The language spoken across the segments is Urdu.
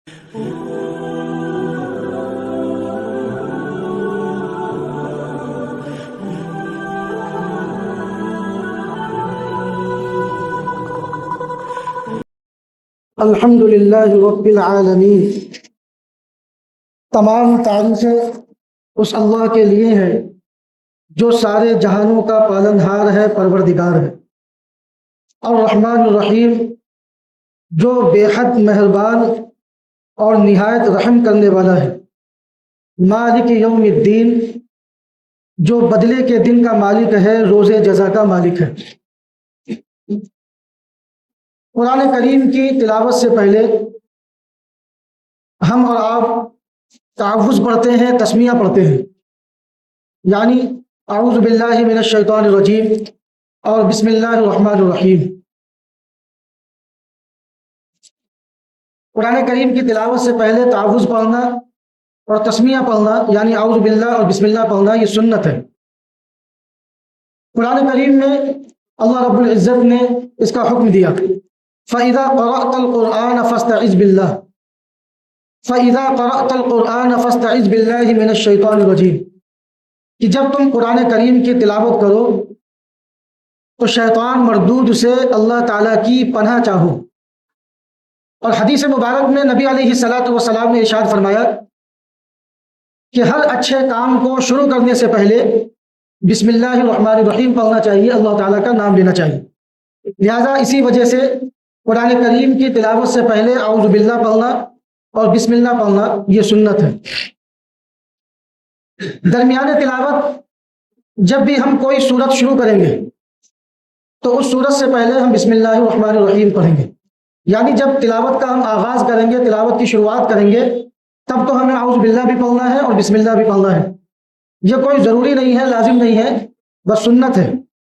الحمد للہ رب العالمین، تمام تعریفیں اس اللہ کے لیے ہیں جو سارے جہانوں کا پالنہار ہے، پروردگار ہے۔ الرحمن الرحیم، جو بے حد مہربان اور نہایت رحم کرنے والا ہے۔ مالک یوم الدین، جو بدلے کے دن کا مالک ہے، روز جزا کا مالک ہے۔ قرآن کریم کی تلاوت سے پہلے ہم اور آپ تعوذ پڑھتے ہیں، تسمیہ پڑھتے ہیں، یعنی اعوذ باللہ من الشیطان الرجیم اور بسم اللہ الرحمن الرحیم۔ قرآن کریم کی تلاوت سے پہلے تعوذ پڑھنا اور تسمیہ پڑھنا، یعنی اعوذ باللہ اور بسم اللہ پڑھنا، یہ سنت ہے۔ قرآن کریم میں اللہ رب العزت نے اس کا حکم دیا، فَإِذَا قَرَأْتَ الْقُرْآنَ فَاسْتَعِذْ بِاللَّهِ فَإِذَا قَرَأْتَ الْقُرْآنَ فَاسْتَعِذْ بِاللَّهِ مِنَ الشَّيْطَانِ الرَّجِيمِ، کہ جب تم قرآن کریم کی تلاوت کرو تو شیطان مردود سے اللہ تعالیٰ کی پناہ چاہو۔ اور حدیث مبارک میں نبی علیہ السلام نے ارشاد فرمایا کہ ہر اچھے کام کو شروع کرنے سے پہلے بسم اللہ الرحمن الرحیم پڑھنا چاہیے، اللہ تعالیٰ کا نام لینا چاہیے۔ لہذا اسی وجہ سے قرآن کریم کی تلاوت سے پہلے اعوذ باللہ پڑھنا اور بسم اللہ پڑھنا یہ سنت ہے۔ درمیان تلاوت جب بھی ہم کوئی سورت شروع کریں گے تو اس سورت سے پہلے ہم بسم اللہ الرحمن الرحیم پڑھیں گے، یعنی جب تلاوت کا ہم آغاز کریں گے، تلاوت کی شروعات کریں گے، تب تو ہمیں اعوذ باللہ بھی پڑھنا ہے اور بسم اللہ بھی پڑھنا ہے۔ یہ کوئی ضروری نہیں ہے، لازم نہیں ہے، بس سنت ہے،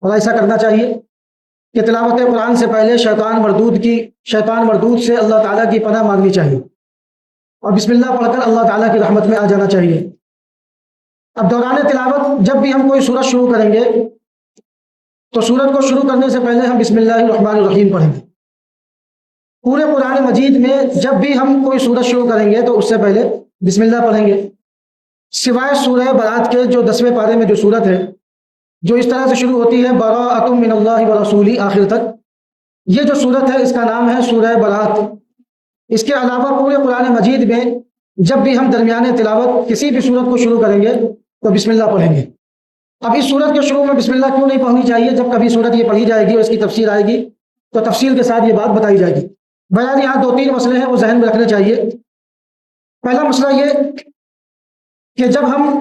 اور ایسا کرنا چاہیے کہ تلاوت قرآن سے پہلے شیطان مردود سے اللہ تعالیٰ کی پناہ مانگنی چاہیے اور بسم اللہ پڑھ کر اللہ تعالیٰ کی رحمت میں آ جانا چاہیے۔ اب دوران تلاوت جب بھی ہم کوئی سورت شروع کریں گے تو سورت کو شروع کرنے سے پہلے ہم بسم اللہ الرحمن الرحیم پڑھیں گے۔ پورے قرآن مجید میں جب بھی ہم کوئی سورت شروع کریں گے تو اس سے پہلے بسم اللہ پڑھیں گے، سوائے سورہ برات کے جو 10ویں پارے میں جو سورت ہے، جو اس طرح سے شروع ہوتی ہے براءۃ من اللہ ورسولہ آخر تک، یہ جو سورت ہے اس کا نام ہے سورہ برات۔ اس کے علاوہ پورے قرآن مجید میں جب بھی ہم درمیان تلاوت کسی بھی سورت کو شروع کریں گے تو بسم اللہ پڑھیں گے۔ اب اس سورت کے شروع میں بسم اللہ کیوں نہیں پڑھنی چاہیے؟ جب کبھی سورت یہ پڑھی جائے گی اور اس کی تفسیر آئے گی تو تفصیل کے ساتھ یہ بات بتائی جائے گی۔ بیان یہاں 2-3 مسئلے ہیں، وہ ذہن میں رکھنے چاہیے۔ پہلا مسئلہ یہ کہ جب ہم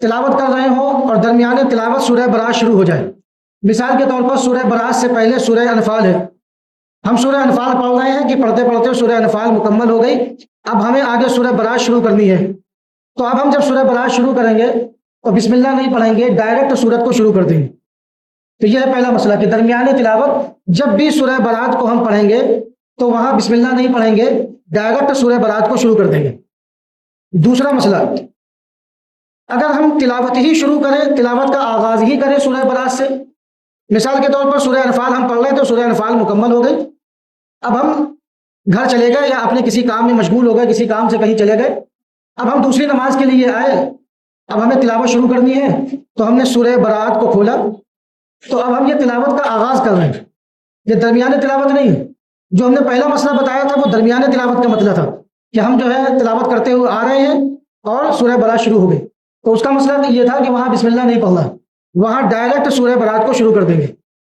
تلاوت کر رہے ہوں اور درمیان تلاوت سورہ برات شروع ہو جائے، مثال کے طور پر سورہ برات سے پہلے سورہ انفال ہے، ہم سورہ انفال پڑھ رہے ہیں کہ پڑھتے پڑھتے سورہ انفال مکمل ہو گئی، اب ہمیں آگے سورہ برات شروع کرنی ہے، تو اب ہم جب سورہ برات شروع کریں گے تو بسم اللہ نہیں پڑھیں گے، ڈائریکٹ سورت کو شروع کر دیں گے۔ تو یہ ہے پہلا مسئلہ کہ درمیان تلاوت جب بھی سورہ برات کو ہم پڑھیں گے تو وہاں بسم اللہ نہیں پڑھیں گے، ڈائریکٹ سورہ برات کو شروع کر دیں گے۔ دوسرا مسئلہ، اگر ہم تلاوت ہی شروع کریں، تلاوت کا آغاز ہی کریں سورہ برات سے، مثال کے طور پر سورہ انفال ہم پڑھ رہے ہیں تو سورہ انفال مکمل ہو گئی، اب ہم گھر چلے گئے یا اپنے کسی کام میں مشغول ہو گئے، کسی کام سے کہیں چلے گئے، اب ہم دوسری نماز کے لیے آئے، اب ہمیں تلاوت شروع کرنی ہے تو ہم نے سورہ برات کو کھولا، تو اب ہم یہ تلاوت کا آغاز کر رہے ہیں، یہ درمیان تلاوت نہیں ہے۔ جو ہم نے پہلا مسئلہ بتایا تھا وہ درمیان تلاوت کا مسئلہ تھا کہ ہم جو ہے تلاوت کرتے ہوئے آ رہے ہیں اور سورہ برات شروع ہو گئی، تو اس کا مسئلہ یہ تھا کہ وہاں بسم اللہ نہیں پڑھنا، وہاں ڈائریکٹ سورہ برات کو شروع کر دیں گے۔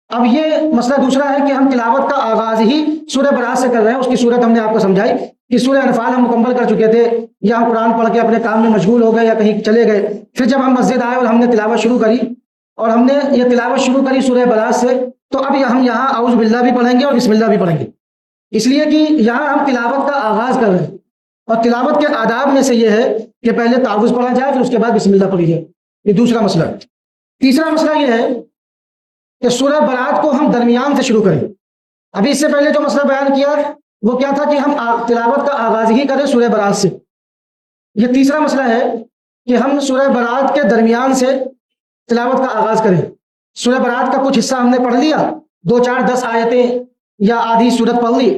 اب یہ مسئلہ دوسرا ہے کہ ہم تلاوت کا آغاز ہی سورہ برات سے کر رہے ہیں، اس کی صورت ہم نے آپ کو سمجھائی کہ سورہ انفال ہم مکمل کر چکے تھے، یا ہم قرآن پڑھ کے اپنے کام میں مشغول ہو گئے یا کہیں چلے گئے، پھر جب ہم مسجد آئے اور ہم نے تلاوت شروع کری اور ہم نے یہ تلاوت شروع کری سورہ برات سے، تو اب ہم یہاں اعوذ باللہ بھی پڑھیں گے اور بسم اللہ بھی پڑھیں گے، اس لیے کہ یہاں ہم تلاوت کا آغاز کر رہے ہیں، اور تلاوت کے آداب میں سے یہ ہے کہ پہلے تعوذ پڑھا جائے پھر اس کے بعد بسم اللہ پڑھی جائے، یہ دوسرا مسئلہ۔ تیسرا مسئلہ یہ ہے کہ سورہ برات کو ہم درمیان سے شروع کریں۔ ابھی اس سے پہلے جو مسئلہ بیان کیا وہ کیا تھا کہ ہم تلاوت کا آغاز ہی کریں سورہ برات سے، یہ تیسرا مسئلہ ہے کہ ہم سورہ برات کے درمیان سے تلاوت کا آغاز کریں۔ سورہ برات کا کچھ حصہ ہم نے پڑھ لیا، 2-4-10 آیتیں یا آدھی سورت پڑھ لی،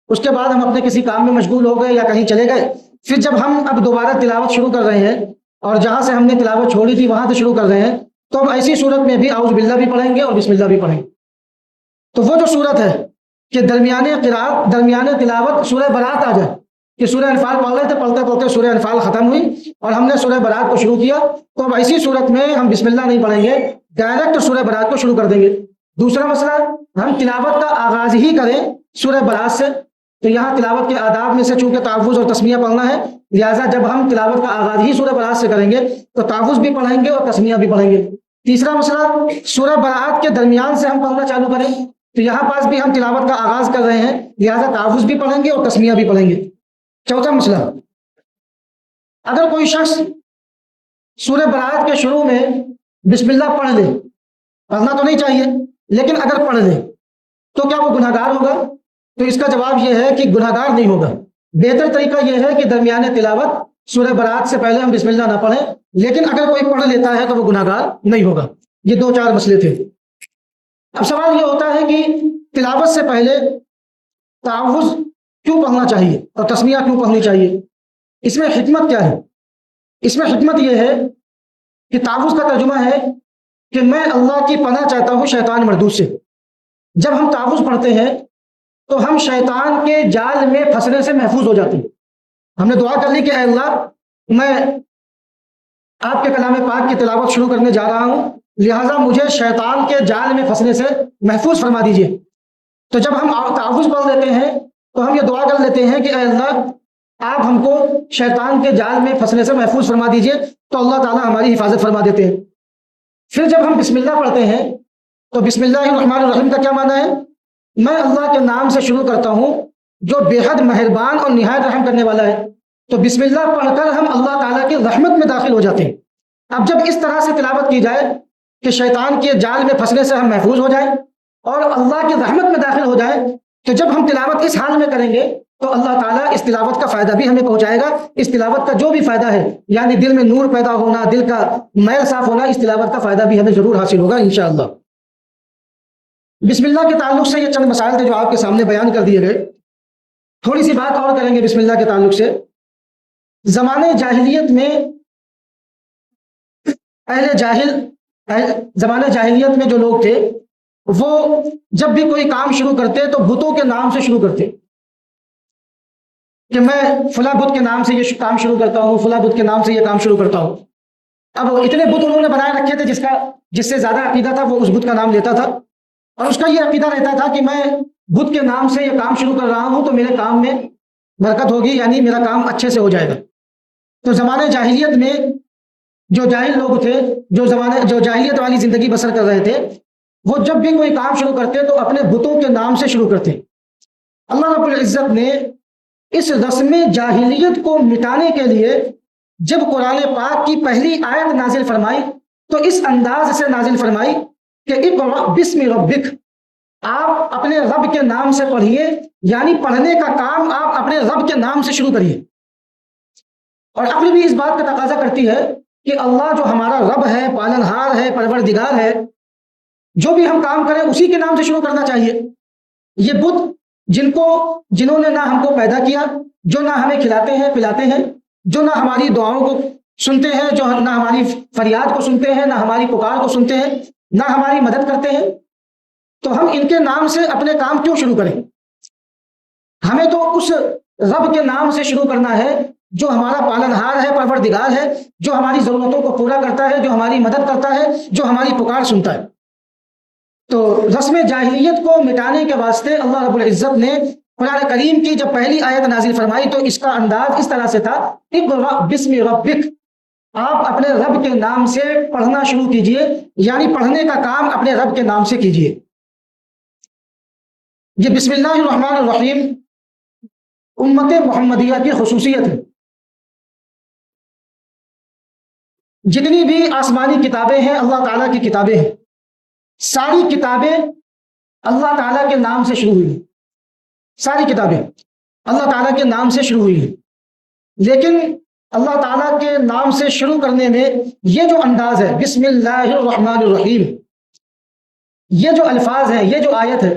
اس کے بعد ہم اپنے کسی کام میں مشغول ہو گئے یا کہیں چلے گئے، پھر جب ہم اب دوبارہ تلاوت شروع کر رہے ہیں اور جہاں سے ہم نے تلاوت چھوڑی تھی وہاں سے شروع کر رہے ہیں، تو ہم ایسی صورت میں بھی اعوذ باللہ بھی پڑھیں گے اور بسم اللہ بھی پڑھیں گے۔ تو وہ جو صورت ہے کہ درمیانے قرات درمیانے تلاوت سورہ برات آ جائے کہ سورہ انفال پڑھ رہے تھے، پڑھتے پڑھتے سورہ انفال ختم ہوئی اور ہم نے سورہ برات کو شروع کیا، تو اب ایسی صورت میں ہم بسم اللہ نہیں پڑھیں گے، ڈائریکٹ سورہ برات کو شروع کر دیں گے۔ دوسرا مسئلہ، ہم تلاوت کا آغاز ہی کریں سورہ برات سے، تو یہاں تلاوت کے آداب میں سے چونکہ تحفظ اور تسمیہ پڑھنا ہے، لہٰذا جب ہم تلاوت کا آغاز ہی سورہ برات سے کریں گے تو تحفظ بھی پڑھیں گے اور تسمیہ بھی پڑھیں گے۔ تیسرا مسئلہ، سورہ برات کے درمیان سے ہم پڑھنا چالو کریں، تو یہاں پاس بھی ہم تلاوت کا آغاز کر رہے ہیں، لہٰذا تحفظ بھی پڑھیں گے اور تسمیہ بھی پڑھیں گے۔ چوتھا مسئلہ، اگر کوئی شخص سورہ برات کے شروع میں بسم اللہ پڑھ لے، پڑھنا تو نہیں چاہیے لیکن اگر پڑھ لے تو کیا وہ گناہ گار ہوگا؟ تو اس کا جواب یہ ہے کہ گناہ گار نہیں ہوگا۔ بہتر طریقہ یہ ہے کہ درمیان تلاوت سورہ برات سے پہلے ہم بسم اللہ نہ پڑھیں، لیکن اگر کوئی پڑھ لیتا ہے تو وہ گناہ گار نہیں ہوگا۔ یہ 2-4 مسئلے تھے۔ اب سوال یہ ہوتا ہے کہ تلاوت سے پہلے تعوذ کیوں پڑھنا چاہیے اور تسمیہ کیوں پڑھنی چاہیے؟ اس میں حکمت کیا ہے؟ اس میں حکمت یہ ہے کہ تعوذ کا ترجمہ ہے کہ میں اللہ کی پناہ چاہتا ہوں شیطان مردود سے۔ جب ہم تعوذ پڑھتے ہیں تو ہم شیطان کے جال میں پھنسنے سے محفوظ ہو جاتے ہیں۔ ہم نے دعا کر لی کہ اے اللہ، میں آپ کے کلام پاک کی تلاوت شروع کرنے جا رہا ہوں، لہٰذا مجھے شیطان کے جال میں پھنسنے سے محفوظ فرما دیجیے۔ تو جب ہم تعوذ پڑھ لیتے ہیں تو ہم یہ دعا کر لیتے ہیں کہ اے اللہ، آپ ہم کو شیطان کے جال میں پھنسنے سے محفوظ فرما دیجیے، تو اللہ تعالیٰ ہماری حفاظت فرما دیتے ہیں۔ پھر جب ہم بسم اللہ پڑھتے ہیں تو بسم اللہ الرحمن الرحیم کا کیا معنی ہے؟ میں اللہ کے نام سے شروع کرتا ہوں جو بے حد مہربان اور نہایت رحم کرنے والا ہے۔ تو بسم اللہ پڑھ کر ہم اللہ تعالیٰ کی رحمت میں داخل ہو جاتے ہیں۔ اب جب اس طرح سے تلاوت کی جائے کہ شیطان کے جال میں پھنسنے سے ہم محفوظ ہو جائیں اور اللہ کی رحمت میں داخل ہو جائیں، تو جب ہم تلاوت اس حال میں کریں گے تو اللہ تعالیٰ اس تلاوت کا فائدہ بھی ہمیں پہنچائے گا۔ اس تلاوت کا جو بھی فائدہ ہے، یعنی دل میں نور پیدا ہونا، دل کا میل صاف ہونا، اس تلاوت کا فائدہ بھی ہمیں ضرور حاصل ہوگا انشاءاللہ۔ بسم اللہ کے تعلق سے یہ چند مسائل تھے جو آپ کے سامنے بیان کر دیے گئے۔ تھوڑی سی بات اور کریں گے بسم اللہ کے تعلق سے۔ زمانے جاہلیت میں زمانے جاہلیت میں جو لوگ تھے وہ جب بھی کوئی کام شروع کرتے تو بتوں کے نام سے شروع کرتے کہ میں فلاں بت کے نام سے یہ کام شروع کرتا ہوں، فلاں بت کے نام سے یہ کام شروع کرتا ہوں۔ اب اتنے بت انہوں نے بنائے رکھے تھے جس سے زیادہ عقیدہ تھا وہ اس بت کا نام لیتا تھا، اور اس کا یہ عقیدہ رہتا تھا کہ میں بت کے نام سے یہ کام شروع کر رہا ہوں تو میرے کام میں برکت ہوگی، یعنی میرا کام اچھے سے ہو جائے گا۔ تو زمانے جاہلیت میں جو جاہل لوگ تھے، جو جاہلیت والی زندگی بسر کر رہے تھے، وہ جب بھی کوئی کام شروع کرتے تو اپنے بتوں کے نام سے شروع کرتے۔ اللہ رب العزت نے اس رسم جاہلیت کو مٹانے کے لیے جب قرآن پاک کی پہلی آیت نازل فرمائی تو اس انداز سے نازل فرمائی کہ اقرأ بسم ربک، آپ اپنے رب کے نام سے پڑھیے، یعنی پڑھنے کا کام آپ اپنے رب کے نام سے شروع کریے۔ اور عقل بھی اس بات کا تقاضا کرتی ہے کہ اللہ جو ہمارا رب ہے، پالنہار ہے، پروردگار ہے، جو بھی ہم کام کریں اسی کے نام سے شروع کرنا چاہیے۔ یہ بت جنہوں نے نہ ہم کو پیدا کیا، جو نہ ہمیں کھلاتے ہیں پلاتے ہیں، جو نہ ہماری دعاؤں کو سنتے ہیں، جو نہ ہماری فریاد کو سنتے ہیں، نہ ہماری پکار کو سنتے ہیں، نہ ہماری مدد کرتے ہیں، تو ہم ان کے نام سے اپنے کام کیوں شروع کریں؟ ہمیں تو اس رب کے نام سے شروع کرنا ہے جو ہمارا پالنہار ہے، پروردگار ہے، جو ہماری ضرورتوں کو پورا کرتا ہے، جو ہماری مدد کرتا ہے، جو ہماری پکار سنتا ہے۔ تو رسم جاہلیت کو مٹانے کے واسطے اللہ رب العزت نے قرآن کریم کی جب پہلی آیت نازل فرمائی تو اس کا انداز اس طرح سے تھا، اقرأ بسم ربک، آپ اپنے رب کے نام سے پڑھنا شروع کیجئے، یعنی پڑھنے کا کام اپنے رب کے نام سے کیجئے۔ یہ بسم اللہ الرحمن الرحیم امت محمدیہ کی خصوصیت ہے۔ جتنی بھی آسمانی کتابیں ہیں، اللہ تعالیٰ کی کتابیں ہیں، ساری کتابیں اللہ تعالیٰ کے نام سے شروع ہوئی، ساری کتابیں اللہ تعالیٰ کے نام سے شروع ہوئی ہیں۔ لیکن اللہ تعالیٰ کے نام سے شروع کرنے میں یہ جو انداز ہے بسم اللہ الرحمن الرحیم، یہ جو الفاظ ہیں، یہ جو آیت ہے،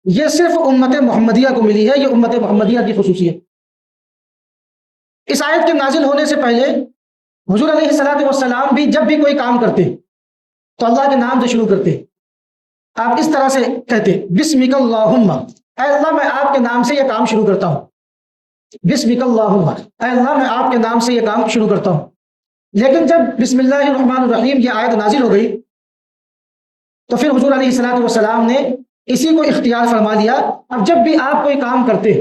یہ صرف امت محمدیہ کو ملی ہے، یہ امت محمدیہ کی خصوصیت۔ اس آیت کے نازل ہونے سے پہلے حضور علیہ الصلوۃ والسلام بھی جب بھی کوئی کام کرتے تو اللہ کے نام سے شروع کرتے۔ آپ اس طرح سے کہتے بسمک اللہم، اے اللہ میں آپ کے نام سے یہ کام شروع کرتا ہوں، بسمک اللہم، اے اللہ میں آپ کے نام سے یہ کام شروع کرتا ہوں۔ لیکن جب بسم اللہ الرحمن الرحیم یہ آیت نازل ہو گئی تو پھر حضور علیہ الصلوۃ والسلام نے اسی کو اختیار فرما لیا۔ اب جب بھی آپ کوئی کام کرتے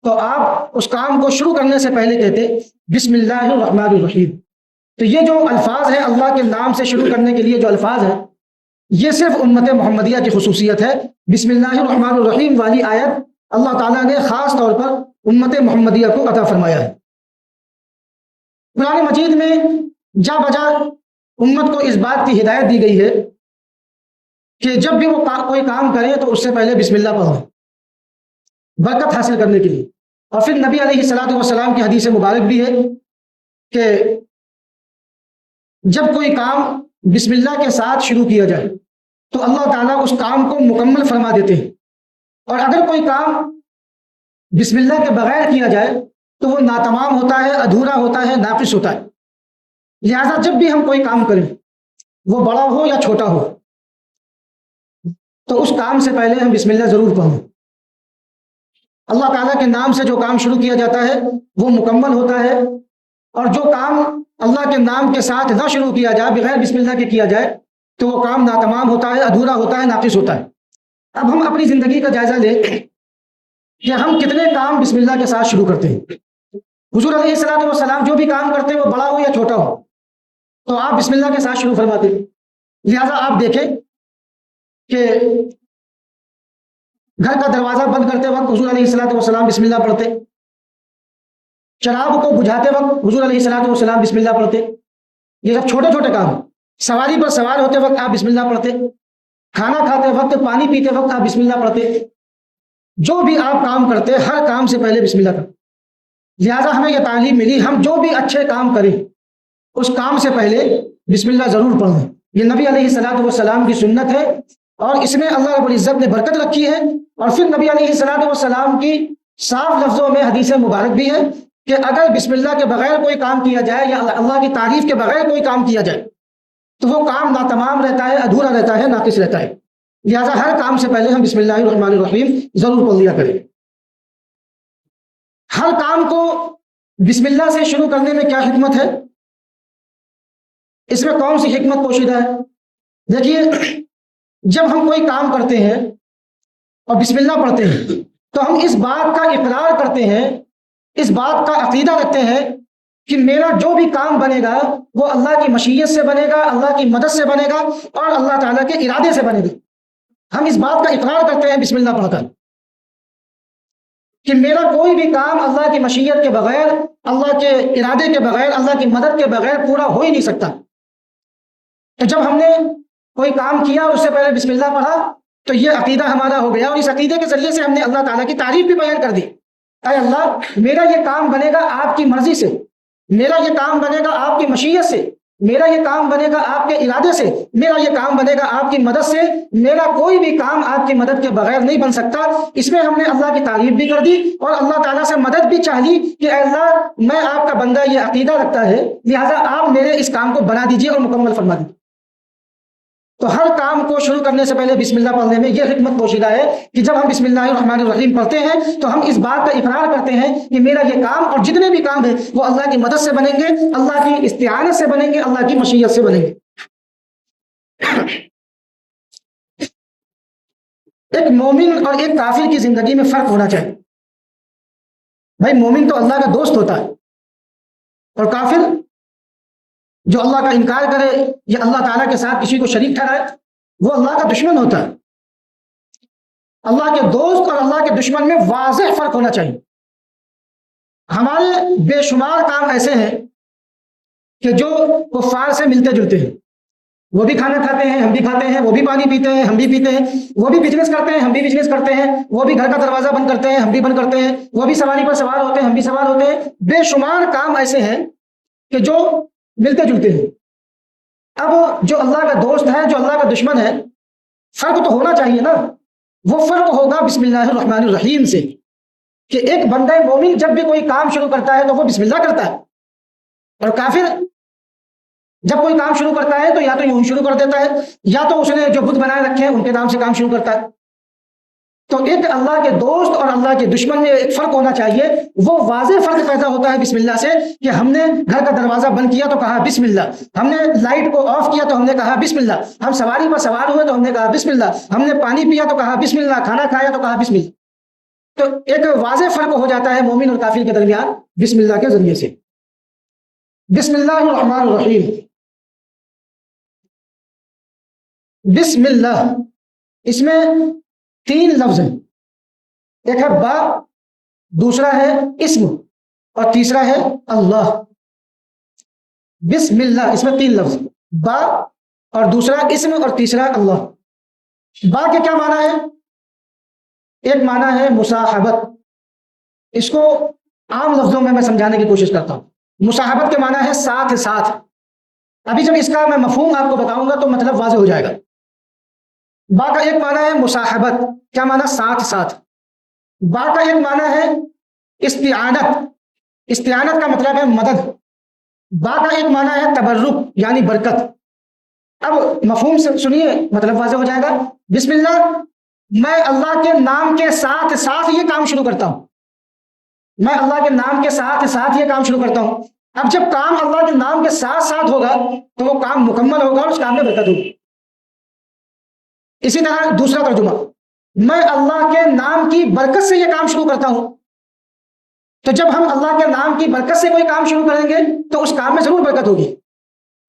تو آپ اس کام کو شروع کرنے سے پہلے کہتے بسم اللہ الرحمن الرحیم۔ تو یہ جو الفاظ ہیں اللہ کے نام سے شروع کرنے کے لیے جو الفاظ ہیں، یہ صرف امت محمدیہ کی خصوصیت ہے۔ بسم اللہ الرحمن الرحیم والی آیت اللہ تعالیٰ نے خاص طور پر امت محمدیہ کو عطا فرمایا ہے۔ قرآن مجید میں جا بجا امت کو اس بات کی ہدایت دی گئی ہے کہ جب بھی وہ کوئی کام کرے تو اس سے پہلے بسم اللہ پڑھو، برکت حاصل کرنے کے لیے۔ اور پھر نبی علیہ الصلوۃ والسلام کی حدیث مبارک بھی ہے کہ جب کوئی کام بسم اللہ کے ساتھ شروع کیا جائے تو اللہ تعالیٰ اس کام کو مکمل فرما دیتے ہیں، اور اگر کوئی کام بسم اللہ کے بغیر کیا جائے تو وہ ناتمام ہوتا ہے، ادھورا ہوتا ہے، ناقص ہوتا ہے۔ لہذا جب بھی ہم کوئی کام کریں، وہ بڑا ہو یا چھوٹا ہو، تو اس کام سے پہلے ہم بسم اللہ ضرور پڑھیں۔ اللہ تعالیٰ کے نام سے جو کام شروع کیا جاتا ہے وہ مکمل ہوتا ہے، اور جو کام اللہ کے نام کے ساتھ نہ شروع کیا جائے، بغیر بسم اللہ کے کیا جائے، تو وہ کام ناتمام ہوتا ہے، ادھورا ہوتا ہے، ناقص ہوتا ہے۔ اب ہم اپنی زندگی کا جائزہ لیں کہ ہم کتنے کام بسم اللہ کے ساتھ شروع کرتے ہیں۔ حضور علیہ الصلوۃ والسلام جو بھی کام کرتے ہیں وہ بڑا ہو یا چھوٹا ہو تو آپ بسم اللہ کے ساتھ شروع فرماتے ہیں۔ لہٰذا آپ دیکھیں کہ گھر کا دروازہ بند کرتے وقت حضور علیہ الصلوۃ والسلام بسم اللہ پڑھتے، چراغ کو بجھاتے وقت حضور علیہ الصلوۃ والسلام بسم اللہ پڑھتے۔ یہ سب چھوٹے چھوٹے کام۔ سواری پر سوار ہوتے وقت آپ بسم اللہ پڑھتے، کھانا کھاتے وقت، پانی پیتے وقت آپ بسم اللہ پڑھتے۔ جو بھی آپ کام کرتے ہر کام سے پہلے بسم اللہ کرتے۔ لہٰذا ہمیں یہ تعلیم ملی ہم جو بھی اچھے کام کریں اس کام سے پہلے بسم اللہ ضرور پڑھیں۔ یہ نبی علیہ الصلوۃ والسلام کی سنت ہے، اور اس میں اللہ رب العزت نے برکت رکھی ہے۔ اور پھر نبی علیہ الصلوۃ والسلام کی صاف لفظوں میں حدیث مبارک بھی ہے کہ اگر بسم اللہ کے بغیر کوئی کام کیا جائے یا اللہ کی تعریف کے بغیر کوئی کام کیا جائے تو وہ کام ناتمام رہتا ہے، ادھورا رہتا ہے، ناقص رہتا ہے۔ لہٰذا ہر کام سے پہلے ہم بسم اللہ الرحمن الرحیم ضرور پڑھ لیا کریں۔ ہر کام کو بسم اللہ سے شروع کرنے میں کیا حکمت ہے، اس میں کون سی حکمت پوشیدہ ہے؟ دیکھیے، جب ہم کوئی کام کرتے ہیں اور بسم اللہ پڑھتے ہیں تو ہم اس بات کا اقرار کرتے ہیں، اس بات کا عقیدہ رکھتے ہیں کہ میرا جو بھی کام بنے گا وہ اللہ کی مشیت سے بنے گا، اللہ کی مدد سے بنے گا، اور اللہ تعالیٰ کے ارادے سے بنے گا۔ ہم اس بات کا اقرار کرتے ہیں بسم اللہ پڑھ کر کہ میرا کوئی بھی کام اللہ کی مشیت کے بغیر، اللہ کے ارادے کے بغیر، اللہ کی مدد کے بغیر پورا ہو ہی نہیں سکتا۔ تو جب ہم نے کوئی کام کیا اور اس سے پہلے بسم اللہ پڑھا تو یہ عقیدہ ہمارا ہو گیا، اور اس عقیدے کے ذریعے سے ہم نے اللہ تعالیٰ کی تعریف بھی بیان کر دی۔ اے اللہ، میرا یہ کام بنے گا آپ کی مرضی سے، میرا یہ کام بنے گا آپ کی مشیت سے، میرا یہ کام بنے گا آپ کے ارادے سے، میرا یہ کام بنے گا آپ کی مدد سے، میرا کوئی بھی کام آپ کی مدد کے بغیر نہیں بن سکتا۔ اس میں ہم نے اللہ کی تعریف بھی کر دی اور اللہ تعالیٰ سے مدد بھی چاہ لی کہ اے اللہ، میں آپ کا بندہ یہ عقیدہ رکھتا ہے، لہٰذا آپ میرے اس کام کو بنا دیجیے اور مکمل فرما دیجیے۔ تو ہر کام کو شروع کرنے سے پہلے بسم اللہ پڑھنے میں یہ حکمت پوشیدہ ہے کہ جب ہم بسم اللہ الرحمن الرحیم پڑھتے ہیں تو ہم اس بات کا اقرار کرتے ہیں کہ میرا یہ کام اور جتنے بھی کام ہیں وہ اللہ کی مدد سے بنیں گے، اللہ کی استعانت سے بنیں گے، اللہ کی مشیت سے بنیں گے۔ ایک مومن اور ایک کافر کی زندگی میں فرق ہونا چاہیے۔ بھائی، مومن تو اللہ کا دوست ہوتا ہے، اور کافر جو اللہ کا انکار کرے یا اللہ تعالیٰ کے ساتھ کسی کو شریک ٹھہرائے وہ اللہ کا دشمن ہوتا ہے۔ اللہ کے دوست اور اللہ کے دشمن میں واضح فرق ہونا چاہیے۔ ہمارے بے شمار کام ایسے ہیں کہ جو کفار سے ملتے جلتے ہیں، وہ بھی کھانا کھاتے ہیں، ہم بھی کھاتے ہیں، وہ بھی پانی پیتے ہیں، ہم بھی پیتے ہیں، وہ بھی بزنس کرتے ہیں، ہم بھی بزنس کرتے ہیں، وہ بھی گھر کا دروازہ بند کرتے ہیں، ہم بھی بند کرتے ہیں، وہ بھی سواری پر سوار ہوتے ہیں، ہم بھی سوار ہوتے ہیں۔ بے شمار کام ایسے ہیں کہ جو ملتے جلتے ہیں۔ اب جو اللہ کا دوست ہے، جو اللہ کا دشمن ہے، فرق تو ہونا چاہیے نا۔ وہ فرق ہوگا بسم اللہ الرحمن الرحیم سے، کہ ایک بندہ مومن جب بھی کوئی کام شروع کرتا ہے تو وہ بسم اللہ کرتا ہے، اور کافر جب کوئی کام شروع کرتا ہے تو یا تو یوں شروع کر دیتا ہے، یا تو اس نے جو بت بنائے رکھے ہیں ان کے نام سے کام شروع کرتا ہے۔ تو ایک اللہ کے دوست اور اللہ کے دشمن میں ایک فرق ہونا چاہیے، وہ واضح فرق پیدا ہوتا ہے بسم اللہ سے، کہ ہم نے گھر کا دروازہ بند کیا تو کہا بسم اللہ، ہم نے لائٹ کو آف کیا تو ہم نے کہا بسم اللہ، ہم سواری پر سوار ہوئے تو ہم نے کہا بسم اللہ، ہم نے پانی پیا تو کہا بسم اللہ، کھانا کھایا تو کہا بسم اللہ۔ تو ایک واضح فرق ہو جاتا ہے مومن اور کافر کے درمیان بسم اللہ کے ذریعے سے۔ بسم اللہ الرحمن الرحیم، بسم اللہ اس میں 3 لفظ ہیں، ایک ہے با، دوسرا ہے اسم، اور تیسرا ہے اللہ۔ بسم اللہ اس میں 3 لفظ، با اور دوسرا اسم اور تیسرا اللہ۔ با کے کیا معنی ہے؟ ایک معنی ہے مصاحبت، اس کو عام لفظوں میں سمجھانے کی کوشش کرتا ہوں۔ مصاحبت کے معنی ہے ساتھ ساتھ، ابھی جب اس کا میں مفہوم آپ کو بتاؤں گا تو مطلب واضح ہو جائے گا۔ با کا ایک معنی ہے مصاحبت، کیا معنی؟ ساتھ ساتھ۔ با کا ایک معنی ہے استعانت، استعانت کا مطلب ہے مدد۔ با کا ایک معنی ہے تبرک یعنی برکت۔ اب مفہوم سے سنیے، مطلب واضح ہو جائے گا۔ بسم اللہ، میں اللہ کے نام کے ساتھ ساتھ یہ کام شروع کرتا ہوں، میں اللہ کے نام کے ساتھ ساتھ یہ کام شروع کرتا ہوں۔ اب جب کام اللہ کے نام کے ساتھ ساتھ ہوگا تو وہ کام مکمل ہوگا اور اس کام میں برکت ہوگی۔ اسی طرح دوسرا ترجمہ، میں اللہ کے نام کی برکت سے یہ کام شروع کرتا ہوں۔ تو جب ہم اللہ کے نام کی برکت سے کوئی کام شروع کریں گے تو اس کام میں ضرور برکت ہوگی۔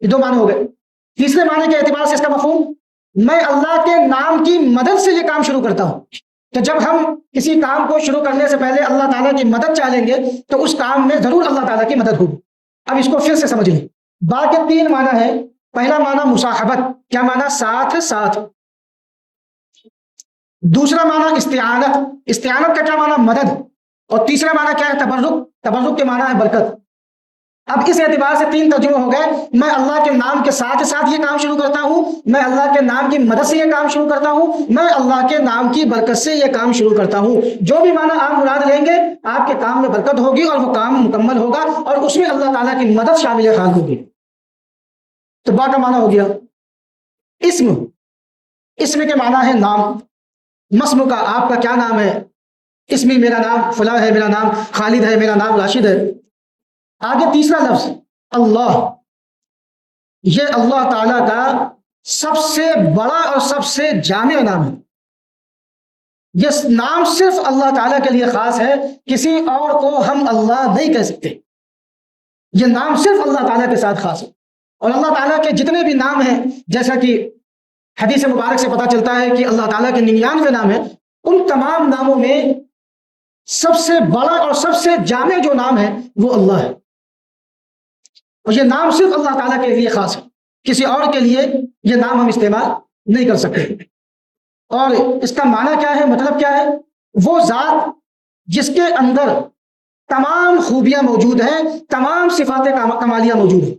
یہ 2 معنی ہو گئے۔ تیسرے معنی کے اعتبار سے اس کا مفہوم، میں اللہ کے نام کی مدد سے یہ کام شروع کرتا ہوں۔ تو جب ہم کسی کام کو شروع کرنے سے پہلے اللہ تعالیٰ کی مدد چاہیں گے تو اس کام میں ضرور اللہ تعالیٰ کی مدد ہوگی۔ اب اس کو پھر سے سمجھ لیں۔ با کے 3 معنی ہے۔ پہلا معنی مصاحبت، کیا معنی؟ ساتھ ساتھ۔ دوسرا معنی استعانت، استعانت کا کیا معنی؟ مدد۔ اور تیسرا معنی کیا ہے؟ تبرک، تبرک کے معنی ہے برکت۔ اب اس اعتبار سے 3 ترجمے ہو گئے۔ میں اللہ کے نام کے ساتھ ساتھ یہ کام شروع کرتا ہوں، میں اللہ کے نام کی مدد سے یہ کام شروع کرتا ہوں، میں اللہ کے نام کی برکت سے یہ کام شروع کرتا ہوں۔ جو بھی معنی آپ مراد لیں گے آپ کے کام میں برکت ہوگی اور وہ کام مکمل ہوگا اور اس میں اللہ تعالیٰ کی مدد شامل حال ہوگی۔ تو با کا معنی ہو گیا۔ اسم، اسم کے معنی ہے نام۔ مسم کا، آپ کا کیا نام ہے؟ اسمی، میرا نام فلاں ہے، میرا نام خالد ہے، میرا نام راشد ہے۔ آگے تیسرا لفظ اللہ، یہ اللہ تعالیٰ کا سب سے بڑا اور سب سے جامع نام ہے۔ یہ نام صرف اللہ تعالیٰ کے لیے خاص ہے، کسی اور کو ہم اللہ نہیں کہہ سکتے۔ یہ نام صرف اللہ تعالیٰ کے ساتھ خاص ہے۔ اور اللہ تعالیٰ کے جتنے بھی نام ہیں، جیسا کہ حدیث مبارک سے پتہ چلتا ہے کہ اللہ تعالیٰ کے 99 نام ہیں، ان تمام ناموں میں سب سے بڑا اور سب سے جامع جو نام ہے وہ اللہ ہے۔ اور یہ نام صرف اللہ تعالیٰ کے لیے خاص ہے، کسی اور کے لیے یہ نام ہم استعمال نہیں کر سکتے۔ اور اس کا معنی کیا ہے، مطلب کیا ہے؟ وہ ذات جس کے اندر تمام خوبیاں موجود ہیں، تمام صفات کمالیہ موجود ہیں،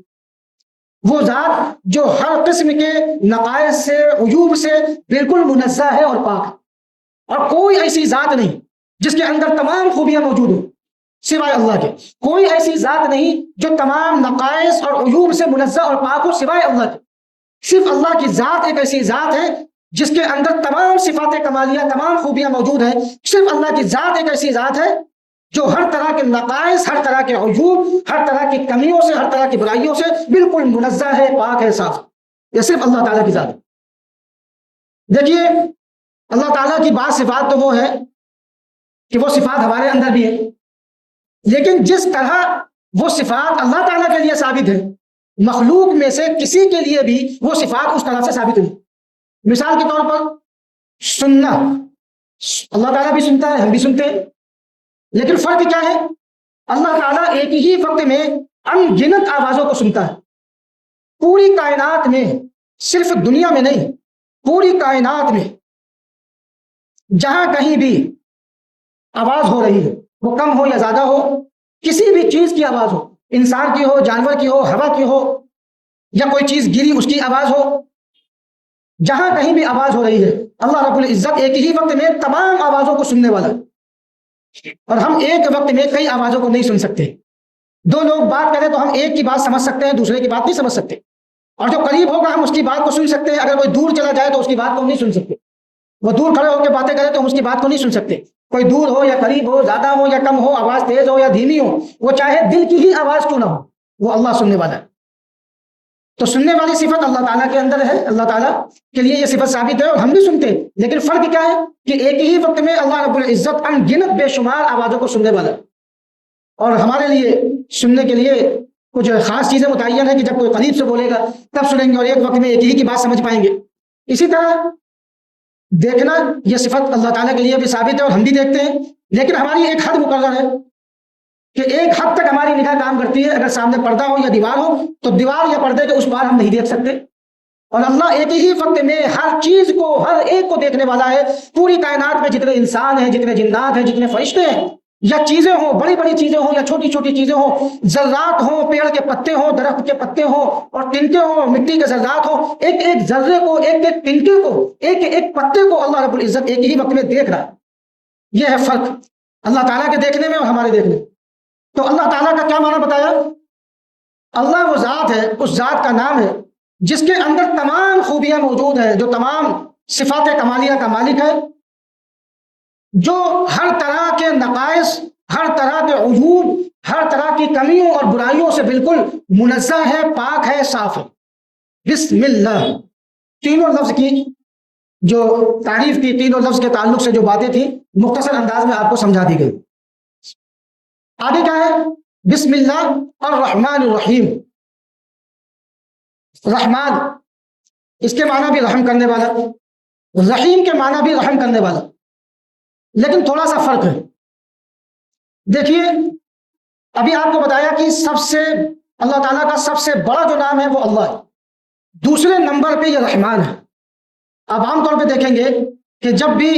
وہ ذات جو ہر قسم کے نقائص سے، عیوب سے بالکل منزہ ہے اور پاک ہے۔ اور کوئی ایسی ذات نہیں جس کے اندر تمام خوبیاں موجود ہوں سوائے اللہ کے۔ کوئی ایسی ذات نہیں جو تمام نقائص اور عیوب سے منزہ اور پاک ہو سوائے اللہ کے۔ صرف اللہ کی ذات ایک ایسی ذات ہے جس کے اندر تمام صفات کمالیہ، تمام خوبیاں موجود ہیں۔ صرف اللہ کی ذات ایک ایسی ذات ہے جو ہر طرح کے نقائص، ہر طرح کے عیوب، ہر طرح کی کمیوں سے، ہر طرح کی برائیوں سے بالکل منزہ ہے، پاک ہے، صاف۔ یہ صرف اللہ تعالیٰ کی ذات ہے۔ دیکھیے اللہ تعالیٰ کی بعض صفات تو وہ ہے کہ وہ صفات ہمارے اندر بھی ہے، لیکن جس طرح وہ صفات اللہ تعالیٰ کے لیے ثابت ہے، مخلوق میں سے کسی کے لیے بھی وہ صفات اس طرح سے ثابت نہیں۔ مثال کے طور پر سننا، اللہ تعالیٰ بھی سنتا ہے، ہم بھی سنتے ہیں، لیکن فرق کیا ہے؟ اللہ تعالیٰ ایک ہی وقت میں ان گنت آوازوں کو سنتا ہے۔ پوری کائنات میں، صرف دنیا میں نہیں، پوری کائنات میں جہاں کہیں بھی آواز ہو رہی ہے، وہ کم ہو یا زیادہ ہو، کسی بھی چیز کی آواز ہو، انسان کی ہو، جانور کی ہو، ہوا کی ہو، یا کوئی چیز گری اس کی آواز ہو، جہاں کہیں بھی آواز ہو رہی ہے اللہ رب العزت ایک ہی وقت میں تمام آوازوں کو سننے والا ہے، اور ہم ایک وقت میں کئی آوازوں کو نہیں سن سکتے۔ دو لوگ بات کریں تو ہم ایک کی بات سمجھ سکتے ہیں، دوسرے کی بات نہیں سمجھ سکتے، اور جو قریب ہوگا ہم اس کی بات کو سن سکتے ہیں، اگر کوئی دور چلا جائے تو اس کی بات کو ہم نہیں سن سکتے۔ وہ دور کھڑے ہو کے باتیں کرے تو ہم اس کی بات کو نہیں سن سکتے۔ کوئی دور ہو یا قریب ہو، زیادہ ہو یا کم ہو، آواز تیز ہو یا دھیمی ہو، وہ چاہے دل کی ہی آواز کیوں نہ ہو، وہ اللہ سننے والا ہے۔ تو سننے والی صفت اللہ تعالیٰ کے اندر ہے، اللہ تعالیٰ کے لیے یہ صفت ثابت ہے، اور ہم بھی سنتے ہیں، لیکن فرق کیا ہے کہ ایک ہی وقت میں اللہ رب العزت ان گنت بے شمار آوازوں کو سننے والا ہے، اور ہمارے لیے سننے کے لیے کچھ خاص چیزیں متعین ہیں کہ جب کوئی قریب سے بولے گا تب سنیں گے، اور ایک وقت میں ایک ہی کی بات سمجھ پائیں گے۔ اسی طرح دیکھنا، یہ صفت اللہ تعالیٰ کے لیے بھی ثابت ہے اور ہم بھی دیکھتے ہیں، لیکن ہماری ایک حد مقرر ہے کہ ایک حد تک ہماری نگاہ کام کرتی ہے۔ اگر سامنے پردہ ہو یا دیوار ہو تو دیوار یا پردے کے اس پار ہم نہیں دیکھ سکتے، اور اللہ ایک ہی وقت میں ہر چیز کو، ہر ایک کو دیکھنے والا ہے۔ پوری کائنات میں جتنے انسان ہیں، جتنے جنات ہیں، جتنے فرشتے ہیں، یا چیزیں ہوں، بڑی بڑی چیزیں ہوں یا چھوٹی چھوٹی چیزیں ہوں، ذرات ہوں، پیڑ کے پتے ہوں، درخت کے پتے ہوں، اور تنکے ہوں، مٹی کے ذرات ہوں، ایک ایک ذرے کو، ایک ایک تنکے کو، ایک ایک پتے کو اللہ رب العزت ایک ہی وقت میں دیکھ رہا ہے۔ یہ ہے فرق اللہ تعالیٰ کے دیکھنے میں اور ہمارے دیکھنے میں۔ تو اللہ تعالیٰ کا کیا معنی بتایا؟ اللہ وہ ذات ہے، اس ذات کا نام ہے جس کے اندر تمام خوبیاں موجود ہیں، جو تمام صفات کمالیہ کا مالک ہے، جو ہر طرح کے نقائص، ہر طرح کے عیوب، ہر طرح کی کمیوں اور برائیوں سے بالکل منزہ ہے، پاک ہے، صاف ہے۔ بسم اللہ، تینوں لفظ کی جو تعریف کی، تینوں لفظ کے تعلق سے جو باتیں تھیں مختصر انداز میں آپ کو سمجھا دی گئی۔ آگے کیا ہے؟ بسم اللہ الرحمن الرحیم۔ رحمان، اس کے معنی بھی رحم کرنے والا، رحیم کے معنی بھی رحم کرنے والا، لیکن تھوڑا سا فرق ہے۔ دیکھیے، ابھی آپ کو بتایا کہ سب سے اللہ تعالیٰ کا سب سے بڑا جو نام ہے وہ اللہ ہے، دوسرے نمبر پہ یہ رحمان ہے۔ اب عام طور پہ دیکھیں گے کہ جب بھی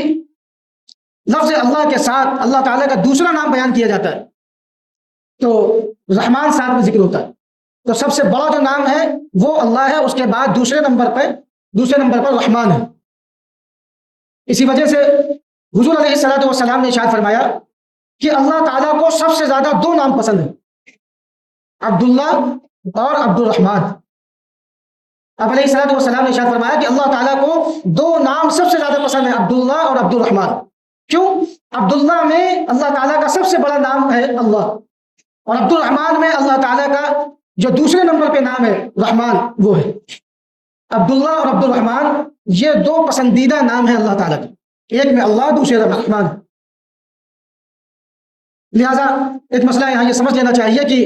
لفظ اللہ کے ساتھ اللہ تعالیٰ کا دوسرا نام بیان کیا جاتا ہے تو رحمان ساتھ میں ذکر ہوتا ہے۔ تو سب سے بڑا جو نام ہے وہ اللہ ہے، اس کے بعد دوسرے نمبر پر رحمان ہے۔ اسی وجہ سے حضور علیہ الصلوۃ والسلام نے ارشاد فرمایا کہ اللہ تعالیٰ کو سب سے زیادہ دو نام پسند ہیں، عبداللہ اور عبد الرحمان۔ اب علیہ الصلوۃ والسلام نے ارشاد فرمایا کہ اللہ تعالیٰ کو دو نام سب سے زیادہ پسند ہیں، عبداللہ اور عبد الرحمان۔ کیوں؟ عبداللہ میں اللہ تعالیٰ کا سب سے بڑا نام ہے اللہ، اور عبد الرحمان میں اللہ تعالیٰ کا جو دوسرے نمبر پہ نام ہے رحمان وہ ہے۔ عبداللہ اور عبد الرحمان یہ دو پسندیدہ نام ہیں اللہ تعالیٰ کے، ایک میں اللہ، دوسرے میں رحمان۔ لہذا ایک مسئلہ یہاں یہ سمجھ لینا چاہیے کہ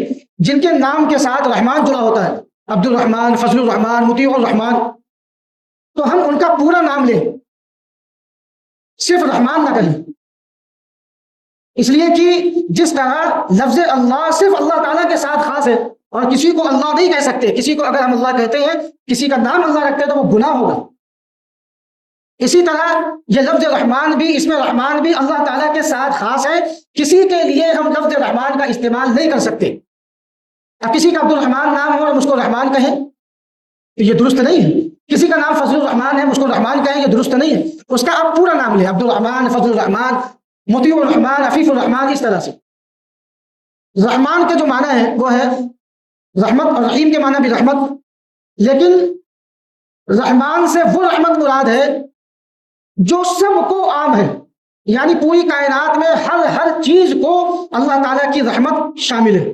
جن کے نام کے ساتھ رحمان جڑا ہوتا ہے، عبد الرحمان، فضل الرحمان، مطیع الرحمان، تو ہم ان کا پورا نام لیں، صرف رحمان نہ کہیں، اس لیے کہ جس طرح لفظ اللہ صرف اللہ تعالیٰ کے ساتھ خاص ہے اور کسی کو اللہ نہیں کہہ سکتے، کسی کو اگر ہم اللہ کہتے ہیں، کسی کا نام اللہ رکھتے ہیں تو وہ گناہ ہوگا، اسی طرح یہ لفظ رحمان بھی، اس میں رحمان بھی اللہ تعالیٰ کے ساتھ خاص ہے، کسی کے لیے ہم لفظ رحمان کا استعمال نہیں کر سکتے۔ اب کسی کا عبد الرحمان نام ہو اور اس کو رحمان کہیں تو یہ درست نہیں ہے، کسی کا نام فضل الرحمان ہے اس کو رحمان کہیں، یہ درست نہیں ہے، اس کا آپ پورا نام لیں، عبد الرحمان، فضل الرحمان، مطیع الرحمان، عفیف الرحمان، اس طرح سے۔ رحمان کے جو معنی ہے وہ ہے رحمت، اور رحیم کے معنی بھی رحمت، لیکن رحمان سے وہ رحمت مراد ہے جو سب کو عام ہے، یعنی پوری کائنات میں ہر چیز کو اللہ تعالیٰ کی رحمت شامل ہے۔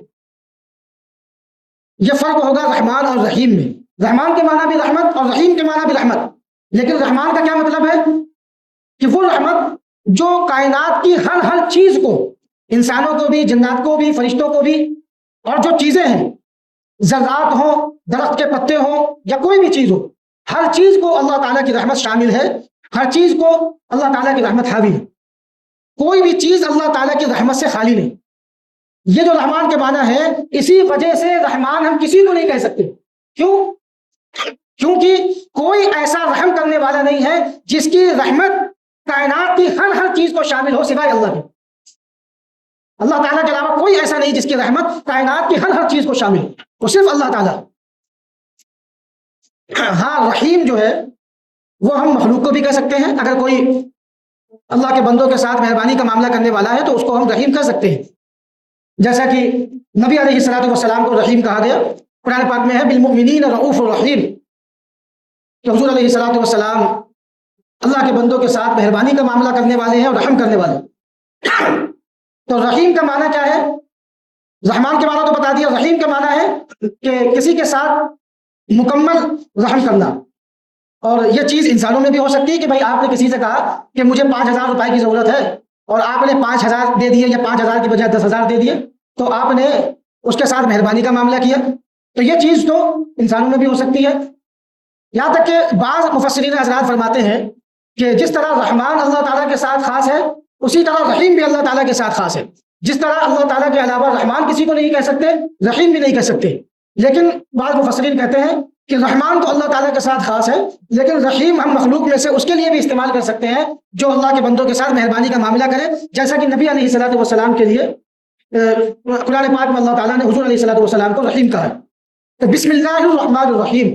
یہ فرق ہوگا رحمان اور رحیم میں، رحمان کے معنی بھی رحمت اور رحیم کے معنی بھی رحمت، لیکن رحمان کا کیا مطلب ہے کہ وہ رحمت جو کائنات کی ہر چیز کو، انسانوں کو بھی، جنات کو بھی، فرشتوں کو بھی، اور جو چیزیں ہیں، ذرات ہوں، درخت کے پتے ہوں، یا کوئی بھی چیز ہو، ہر چیز کو اللہ تعالیٰ کی رحمت شامل ہے، ہر چیز کو اللہ تعالیٰ کی رحمت حاوی ہے، کوئی بھی چیز اللہ تعالیٰ کی رحمت سے خالی نہیں۔ یہ جو رحمان کے معنی ہے، اسی وجہ سے رحمان ہم کسی کو نہیں کہہ سکتے۔ کیوں؟ کیونکہ کوئی ایسا رحم کرنے والا نہیں ہے جس کی رحمت کائنات کی ہر چیز کو شامل ہو سوائے اللہ کے۔ اللہ تعالیٰ کے علاوہ کوئی ایسا نہیں جس کی رحمت کائنات کی ہر چیز کو شامل ہو، وہ صرف اللہ تعالیٰ۔ ہاں، رحیم جو ہے وہ ہم مخلوق کو بھی کہہ سکتے ہیں. اگر کوئی اللہ کے بندوں کے ساتھ مہربانی کا معاملہ کرنے والا ہے تو اس کو ہم رحیم کہہ سکتے ہیں. جیسا کہ نبی علیہ الصلوۃ والسلام کو رحیم کہا گیا. قرآن پاک میں ہے بالمؤمنین رؤوف الرحیم، کہ حضور علیہ الصلوۃ والسلام اللہ کے بندوں کے ساتھ مہربانی کا معاملہ کرنے والے ہیں اور رحم کرنے والے. تو رحیم کا معنی کیا ہے؟ رحمان کے معنی تو بتا دیا. رحیم کا معنی ہے کہ کسی کے ساتھ مکمل رحم کرنا. اور یہ چیز انسانوں میں بھی ہو سکتی ہے کہ بھائی آپ نے کسی سے کہا کہ مجھے 5,000 روپئے کی ضرورت ہے اور آپ نے 5,000 دے دیے یا 5,000 کی بجائے 10,000 دے دیے، تو آپ نے اس کے ساتھ مہربانی کا معاملہ کیا. تو یہ چیز تو انسانوں میں بھی ہو سکتی ہے. یہاں تک کہ بعض مفسرین حضرات فرماتے ہیں کہ جس طرح رحمان اللہ تعالیٰ کے ساتھ خاص ہے، اسی طرح رحیم بھی اللہ تعالیٰ کے ساتھ خاص ہے. جس طرح اللہ تعالیٰ کے علاوہ رحمان کسی کو نہیں کہہ سکتے، رحیم بھی نہیں کہہ سکتے. لیکن بعض مفسرین کہتے ہیں کہ رحمان تو اللہ تعالیٰ کے ساتھ خاص ہے، لیکن رحیم ہم مخلوق میں سے اس کے لیے بھی استعمال کر سکتے ہیں جو اللہ کے بندوں کے ساتھ مہربانی کا معاملہ کرے. جیسا کہ نبی علیہ الصلوۃ والسلام کے لیے قرآن پاک میں اللہ تعالیٰ نے حضور علیہ الصلوۃ والسلام کو رحیم کہا ہے. تو بسم اللہ الرحمن الرحیم،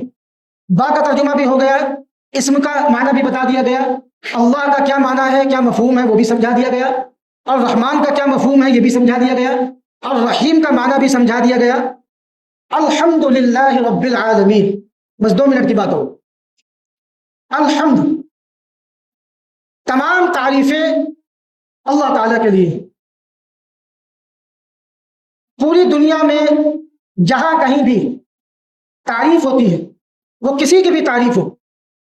با کا ترجمہ بھی ہو گیا، اسم کا معنی بھی بتا دیا گیا، اللہ کا کیا معنی ہے، کیا مفہوم ہے وہ بھی سمجھا دیا گیا، اور رحمان کا کیا مفہوم ہے یہ بھی سمجھا دیا گیا، اور رحیم کا معنی بھی سمجھا دیا گیا. الحمد للہ رب العالمین. بس 2 منٹ کی بات ہو. الحمد، تمام تعریفیں اللہ تعالیٰ کے لیے. پوری دنیا میں جہاں کہیں بھی تعریف ہوتی ہے، وہ کسی کی بھی تعریف ہو،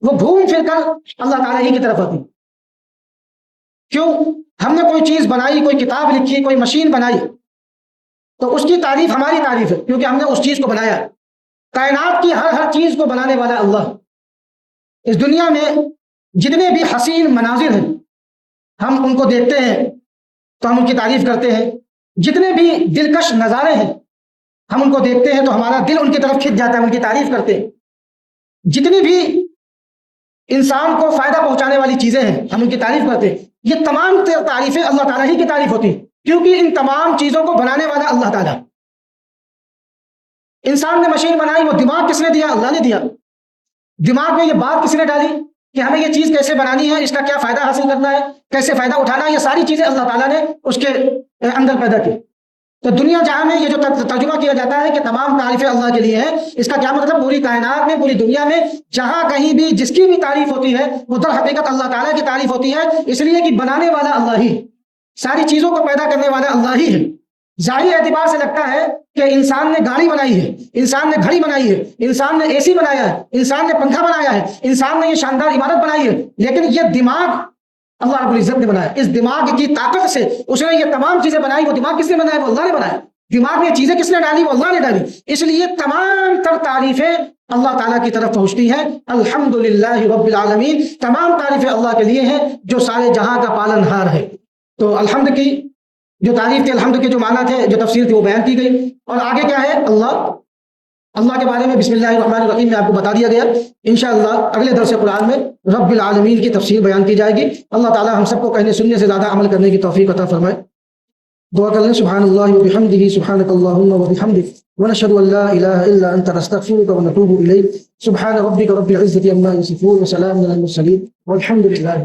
وہ گھوم پھر کر اللہ تعالیٰ ہی کی طرف آتی. کیوں؟ ہم نے کوئی چیز بنائی، کوئی کتاب لکھی، کوئی مشین بنائی، تو اس کی تعریف ہماری تعریف ہے کیونکہ ہم نے اس چیز کو بنایا. کائنات کی ہر چیز کو بنانے والا اللہ. اس دنیا میں جتنے بھی حسین مناظر ہیں ہم ان کو دیکھتے ہیں تو ہم ان کی تعریف کرتے ہیں. جتنے بھی دلکش نظارے ہیں ہم ان کو دیکھتے ہیں تو ہمارا دل ان کی طرف کھنچ جاتا ہے، ان کی تعریف کرتے ہیں. جتنی بھی انسان کو فائدہ پہنچانے والی چیزیں ہیں ہم ان کی تعریف کرتے ہیں. یہ تمام تعریفیں اللہ تعالیٰ ہی کی تعریف ہوتی ہیں کیونکہ ان تمام چیزوں کو بنانے والا اللہ تعالیٰ. انسان نے مشین بنائی، وہ دماغ کس نے دیا؟ اللہ نے دیا. دماغ میں یہ بات کس نے ڈالی کہ ہمیں یہ چیز کیسے بنانی ہے، اس کا کیا فائدہ حاصل کرنا ہے، کیسے فائدہ اٹھانا ہے، یہ ساری چیزیں اللہ تعالیٰ نے اس کے اندر پیدا کی. تو دنیا جہاں میں یہ جو ترجمہ کیا جاتا ہے کہ تمام تعریفیں اللہ کے لیے ہیں، اس کا کیا مطلب؟ پوری کائنات میں، پوری دنیا میں جہاں کہیں بھی جس کی بھی تعریف ہوتی ہے وہ در حقیقت اللہ تعالیٰ کی تعریف ہوتی ہے، اس لیے کہ بنانے والا اللہ ہی، ساری چیزوں کو پیدا کرنے والا اللہ ہی ہے. ظاہری اعتبار سے لگتا ہے کہ انسان نے گاڑی بنائی ہے، انسان نے گھڑی بنائی ہے، انسان نے AC بنایا ہے، انسان نے پنکھا بنایا ہے، انسان نے یہ شاندار عمارت بنائی ہے، لیکن یہ دماغ اللہ رب العزت نے بنایا. اس دماغ کی طاقت سے اس نے یہ تمام چیزیں بنائی. وہ دماغ کس نے بنایا؟ وہ اللہ نے بنایا. دماغ میں چیزیں کس نے ڈالی؟ وہ اللہ نے ڈالی. اس لیے تمام تر تعریفیں اللہ تعالیٰ کی طرف پہنچتی ہیں. الحمدللہ رب العالمین، تمام تعریفیں اللہ کے لیے ہیں جو سارے جہاں کا پالن ہار ہے. تو الحمد کی جو تعریف تھی، الحمد کے جو معنی تھے، جو تفسیر تھی وہ بیان کی گئی. اور آگے کیا ہے؟ اللہ کے بارے میں بسم اللہ الرحمن الرحیم میں آپ کو بتا دیا گیا. انشاءاللہ اگلے درس قرآن میں رب العالمین کی تفسیر بیان کی جائے گی. اللہ تعالیٰ ہم سب کو کہنے سننے سے زیادہ عمل کرنے کی توفیق عطا فرمائے. دعا کر لیں. سبحان اللہ وبحمدہ، سبحانک اللہم وبحمدک، ونشہد ان لا الہ الا انت، نستغفرک ونتوب الیک. سبحان ربک رب العزة عما یصفون، وسلام علی المرسلین، والحمد للہ.